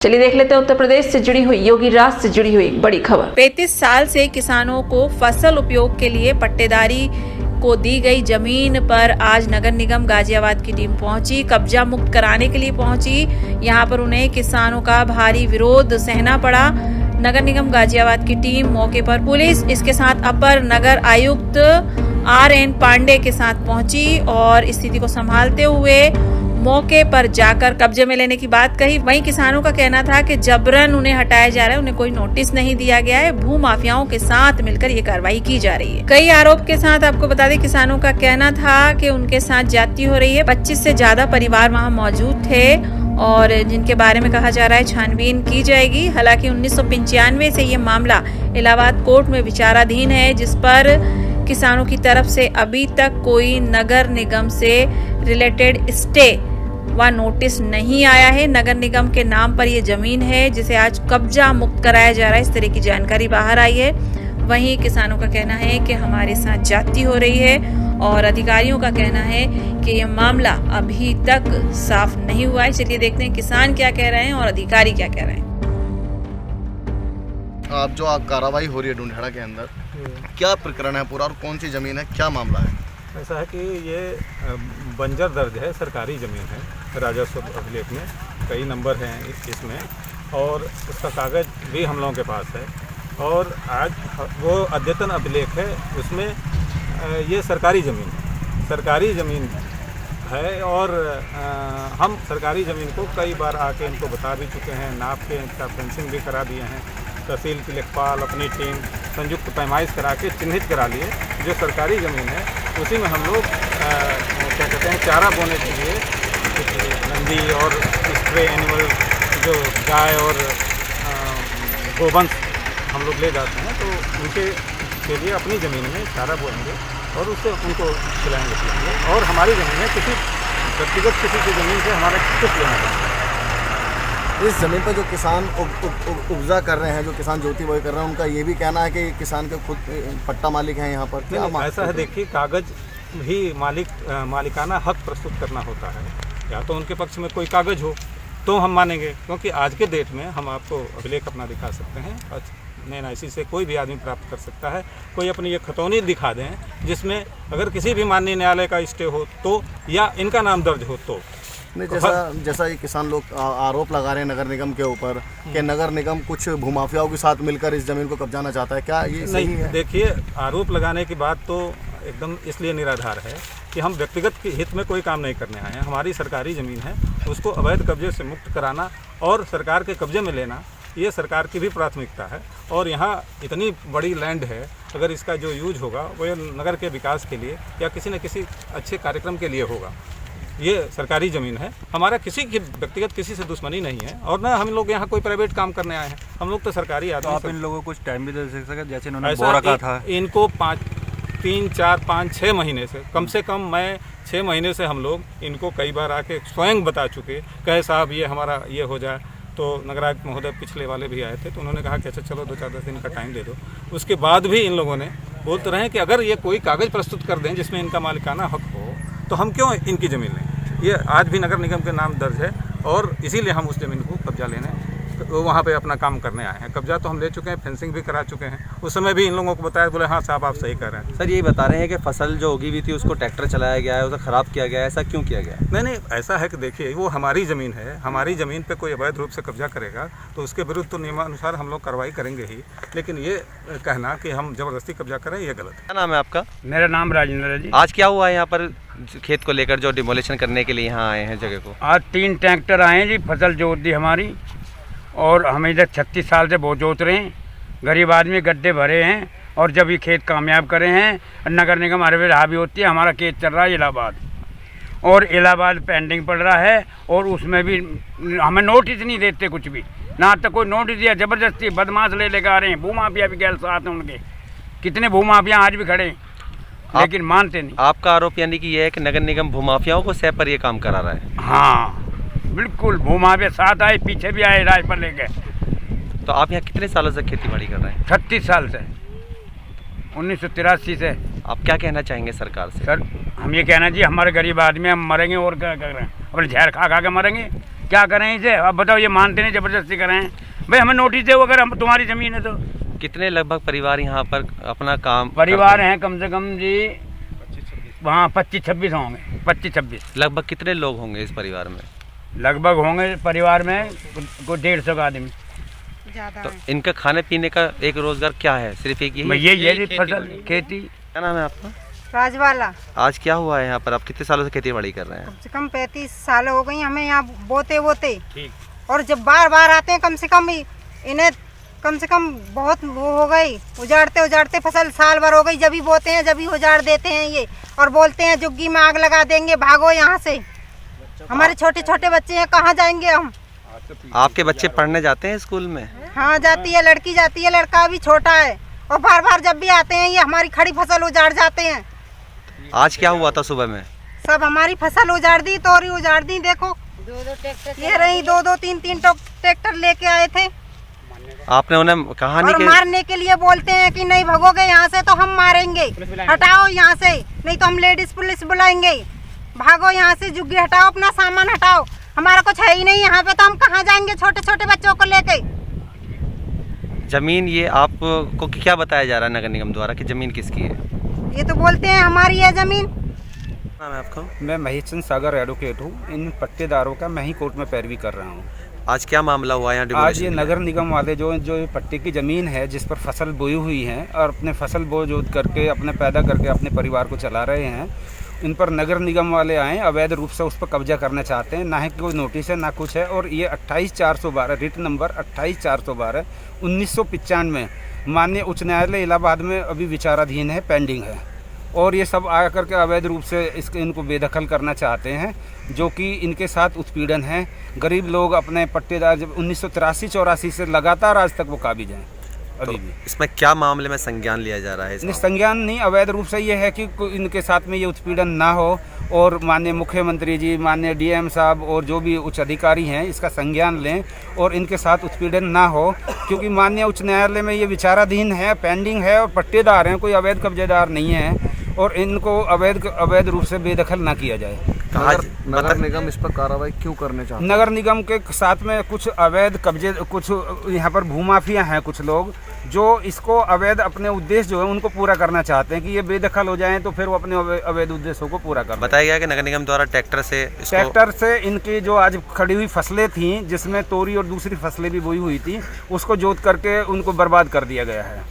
चलिए देख लेते हैं उत्तर प्रदेश से जुड़ी हुई योगी राज से जुड़ी हुई एक बड़ी खबर। 35 साल से किसानों को फसल उपयोग के लिए पट्टेदारी को दी गई जमीन पर आज नगर निगम गाजियाबाद की टीम पहुंची, कब्जा मुक्त कराने के लिए पहुंची। यहां पर उन्हें किसानों का भारी विरोध सहना पड़ा। नगर निगम गाजियाबाद की टीम मौके पर पुलिस, इसके साथ अपर नगर आयुक्त RN पांडे के साथ पहुंची और स्थिति को संभालते हुए मौके पर जाकर कब्जे में लेने की बात कही। वहीं किसानों का कहना था कि जबरन उन्हें हटाया जा रहा है, उन्हें कोई नोटिस नहीं दिया गया है, भू माफियाओं के साथ मिलकर ये कार्रवाई की जा रही है। कई आरोप के साथ आपको बता दें, किसानों का कहना था कि उनके साथ ज्यादती हो रही है। 25 से ज्यादा परिवार वहां मौजूद थे और जिनके बारे में कहा जा रहा है छानबीन की जाएगी। हालांकि 1995 से ये मामला इलाहाबाद कोर्ट में विचाराधीन है, जिस पर किसानों की तरफ से अभी तक कोई नगर निगम से रिलेटेड स्टे व नोटिस नहीं आया है। नगर निगम के नाम पर यह जमीन है जिसे आज कब्जा मुक्त कराया जा रहा है, इस तरह की जानकारी बाहर आई है। वहीं किसानों का कहना है कि हमारे साथ ज्यादती हो रही है और अधिकारियों का कहना है कि यह मामला अभी तक साफ नहीं हुआ है। चलिए देखते हैं किसान क्या कह रहे हैं और अधिकारी क्या कह रहे हैं। आप जो कार्रवाई हो रही है ढूंढेड़ा के अंदर, क्या प्रकरण है पूरा और कौन सी जमीन है, क्या मामला है? ऐसा है कि ये बंजर दर्ज है, सरकारी ज़मीन है, राजस्व अभिलेख में कई नंबर हैं इसमें और उसका कागज़ भी हम लोगों के पास है। और आज वो अद्यतन अभिलेख है, उसमें ये सरकारी ज़मीन है और हम सरकारी ज़मीन को कई बार आके इनको बता भी चुके हैं, नाप के इनका फेंसिंग भी करा दिए हैं। तहसील की लेखपाल अपनी टीम संयुक्त पैमाइश करा के चिन्हित करा लिए। जो सरकारी ज़मीन है उसी में हम लोग क्या कहते हैं, चारा बोने के लिए नंदी और स्प्रे एनिमल जो गाय और गोवंश हम लोग ले जाते हैं, तो उनके के लिए अपनी ज़मीन में चारा बोएंगे और उससे उनको खिलाएंगे। और हमारी ज़मीन है, किसी व्यक्तिगत किसी की ज़मीन से हमारा कुछ लेना नहीं। इस ज़मीन पर जो किसान उपजा कर रहे हैं, जो किसान जोती बोई कर रहे हैं, उनका ये भी कहना है कि किसान के खुद पट्टा मालिक हैं यहाँ पर। क्या ऐसा है, देखिए कागज़ भी मालिकाना हक प्रस्तुत करना होता है। या तो उनके पक्ष में कोई कागज़ हो तो हम मानेंगे, क्योंकि आज के डेट में हम आपको अभिलेख अपना दिखा सकते हैं, NIC से कोई भी आदमी प्राप्त कर सकता है। कोई अपनी ये खतौनी दिखा दें जिसमें अगर किसी भी माननीय न्यायालय का स्टे हो तो, या इनका नाम दर्ज हो तो। नहीं, जैसा ये किसान लोग आरोप लगा रहे हैं नगर निगम के ऊपर कि नगर निगम कुछ भूमाफियाओं के साथ मिलकर इस जमीन को कब्जाना चाहता है, क्या ये सही है? देखिए, आरोप लगाने की बात तो एकदम इसलिए निराधार है कि हम व्यक्तिगत के हित में कोई काम नहीं करने आए हैं। हमारी सरकारी ज़मीन है, उसको अवैध कब्जे से मुक्त कराना और सरकार के कब्जे में लेना, ये सरकार की भी प्राथमिकता है। और यहाँ इतनी बड़ी लैंड है, अगर इसका जो यूज होगा वो नगर के विकास के लिए या किसी न किसी अच्छे कार्यक्रम के लिए होगा। ये सरकारी ज़मीन है, हमारा किसी की व्यक्तिगत किसी से दुश्मनी नहीं है और ना हम लोग यहाँ कोई प्राइवेट काम करने आए हैं। हम लोग तो सरकारी आदमी। तो आप इन लोगों को कुछ टाइम भी दे सकते, जैसे इन्होंने बोल रखा था? इनको 3, 4, 5, 6 महीने से कम मैं 6 महीने से हम लोग इनको कई बार आके स्वयं बता चुके, कहे साहब ये हमारा ये हो जाए। तो नगरायुक्त महोदय पिछले वाले भी आए थे, तो उन्होंने कहा कि अच्छा चलो 2-4-10 दिन का टाइम दे दो। उसके बाद भी इन लोगों ने बोलते रहे कि अगर ये कोई कागज़ प्रस्तुत कर दें जिसमें इनका मालिकाना हक हो तो हम क्यों इनकी ज़मीन लें। ये आज भी नगर निगम के नाम दर्ज है और इसीलिए हम उस ज़मीन को कब्जा लेने वहाँ पे अपना काम करने आए हैं। कब्जा तो हम ले चुके हैं, फेंसिंग भी करा चुके हैं। उस समय भी इन लोगों को बताया, बोले हाँ साहब आप सही कर रहे हैं। सर यही बता रहे हैं कि फसल जो उगी हुई थी उसको ट्रैक्टर चलाया गया है, उसे ख़राब किया गया है, ऐसा क्यों किया गया? नहीं, ऐसा है कि देखिए वो हमारी ज़मीन है, हमारी ज़मीन पे कोई अवैध रूप से कब्जा करेगा तो उसके विरुद्ध तो नियमानुसार हम लोग कार्रवाई करेंगे ही। लेकिन ये कहना कि हम ज़बरदस्ती कब्जा करें, ये गलत है। क्या नाम है आपका? मेरा नाम राजेंद्र है जी। आज क्या हुआ है यहाँ पर खेत को लेकर जो डिमोलिशन करने के लिए यहाँ आए हैं जगह को? आज 3 ट्रैक्टर आए हैं जी, फसल जोत दी हमारी और हम इधर 36 साल से बहुत जोत रहे हैं। गरीब आदमी गड्ढे भरे हैं और जब ये खेत कामयाब करे हैं, नगर निगम हर वे हावी होती है। हमारा खेत चल रहा है इलाहाबाद और इलाहाबाद पेंडिंग पड़ रहा है और उसमें भी हमें नोटिस नहीं देते कुछ भी, ना तक कोई नोटिस दिया। ज़बरदस्ती बदमाश ले लेकर आ रहे हैं, भूमाफिया भी गैर साथ हैं उनके, कितने भूमाफिया आज भी खड़े लेकिन मानते नहीं। आपका आरोप यानी कि ये है कि नगर निगम भूमाफियाओं को सह पर ये काम करा रहा है? हाँ बिल्कुल, भूमाफिया साथ आए, पीछे भी आए राय पर लेके। तो आप यहाँ कितने सालों से खेती बाड़ी कर रहे हैं? 36 साल से, 1983 से। आप क्या कहना चाहेंगे सरकार से? सर हम ये कहना चाहिए, हमारे गरीब आदमी हम मरेंगे और क्या कर रहे हैं, अपने जहर खा खा के मरेंगे। क्या करें इसे? अब बताओ, ये मानते नहीं, ज़बरदस्ती करें भाई, हमें नोटिस दो अगर हम तुम्हारी ज़मीन है तो। कितने लगभग परिवार यहाँ पर अपना काम परिवार हैं कम से कम जी वहाँ 25-26 होंगे, 25-26 लगभग कितने लोग होंगे इस परिवार में? लगभग होंगे परिवार में कुछ 150 का आदमी। तो इनका खाने पीने का एक रोजगार क्या है? सिर्फ एक ये फसल खेती। क्या नाम है आपका? राजवाला। आज क्या हुआ है यहाँ पर? आप कितने सालों से खेती बाड़ी कर रहे हैं? कम से कम 35 साल हो गई हमें यहाँ बोते और जब बार बार आते हैं, कम से कम इन्हें कम से कम बहुत वो हो गई, उजाड़ते फसल साल भर हो गई, जब भी बोते हैं जब भी उजाड़ देते हैं ये, और बोलते हैं जुग्गी में आग लगा देंगे, भागो यहाँ से। हमारे छोटे छोटे बच्चे हैं, कहाँ जाएंगे हम? आपके बच्चे पढ़ने जाते हैं स्कूल में? हाँ जाती है, लड़की जाती है, लड़का भी छोटा है, और बार बार जब भी आते हैं ये हमारी खड़ी फसल उजाड़ जाते हैं। आज क्या हुआ था सुबह में? सब हमारी फसल उजाड़ दी, तोरी उजाड़ दी। देखो ये रही, 2-2 3-3 ट्रैक्टर लेके आए थे। आपने उन्हें कहा नहीं और कि मारने के लिए बोलते हैं कि नहीं भगोगे यहाँ से तो हम मारेंगे, हटाओ यहाँ से, नहीं तो हम लेडीज पुलिस बुलाएंगे, भागो यहाँ से, जुग्गी हटाओ, अपना सामान हटाओ, हमारा कुछ है ही नहीं यहाँ पे, तो हम कहाँ जाएंगे छोटे छोटे बच्चों को लेके। जमीन ये आपको क्या बताया जा रहा है नगर निगम द्वारा कि जमीन किसकी है? ये तो बोलते हैं हमारी है जमीन। नाम है आपका? मैं महेश चंद सागर एडवोकेट हूँ। इन पट्टेदारों का मैं ही कोर्ट में पैरवी कर रहा हूँ। आज क्या मामला हुआ यहाँ? आज ये नगर निगम वाले जो पट्टे की ज़मीन है जिस पर फसल बोई हुई है और अपने फसल बो जोत करके अपने पैदा करके अपने परिवार को चला रहे हैं, इन पर नगर निगम वाले आए अवैध रूप से उस पर कब्जा करना चाहते हैं। ना ही कोई नोटिस है ना कुछ है, और ये 28/412 रिट नंबर 28/412 1995 माननीय उच्च न्यायालय इलाहाबाद में अभी विचाराधीन है, पेंडिंग है, और ये सब आकर के अवैध रूप से इनको बेदखल करना चाहते हैं, जो कि इनके साथ उत्पीड़न है। गरीब लोग अपने पट्टेदार जब 1983-84 से लगातार आज तक वो काबिज हैं अभी भी। इसमें क्या मामले में संज्ञान लिया जा रहा है? नहीं, संज्ञान नहीं, अवैध रूप से ये है कि इनके साथ में ये उत्पीड़न ना हो, और माननीय मुख्यमंत्री जी, माननीय डीएम साहब और जो भी उच्च अधिकारी हैं इसका संज्ञान लें और इनके साथ उत्पीड़न ना हो, क्योंकि माननीय उच्च न्यायालय में ये विचाराधीन है, पेंडिंग है, और पट्टेदार हैं, कोई अवैध कब्जेदार नहीं है, और इनको अवैध रूप से बेदखल ना किया जाए। नगर निगम इस पर कार्रवाई क्यों करने चाहते हैं? नगर निगम के साथ में कुछ अवैध कब्जे, कुछ यहाँ पर भूमाफिया हैं, कुछ लोग जो इसको अवैध अपने उद्देश्य जो है उनको पूरा करना चाहते हैं कि ये बेदखल हो जाएं, तो फिर वो अपने अवैध उद्देश्यों को पूरा कर। बताया गया कि नगर निगम द्वारा ट्रैक्टर से इनकी जो आज खड़ी हुई फसलें थी, जिसमें तोरी और दूसरी फसलें भी बोई हुई थी, उसको जोत करके उनको बर्बाद कर दिया गया है।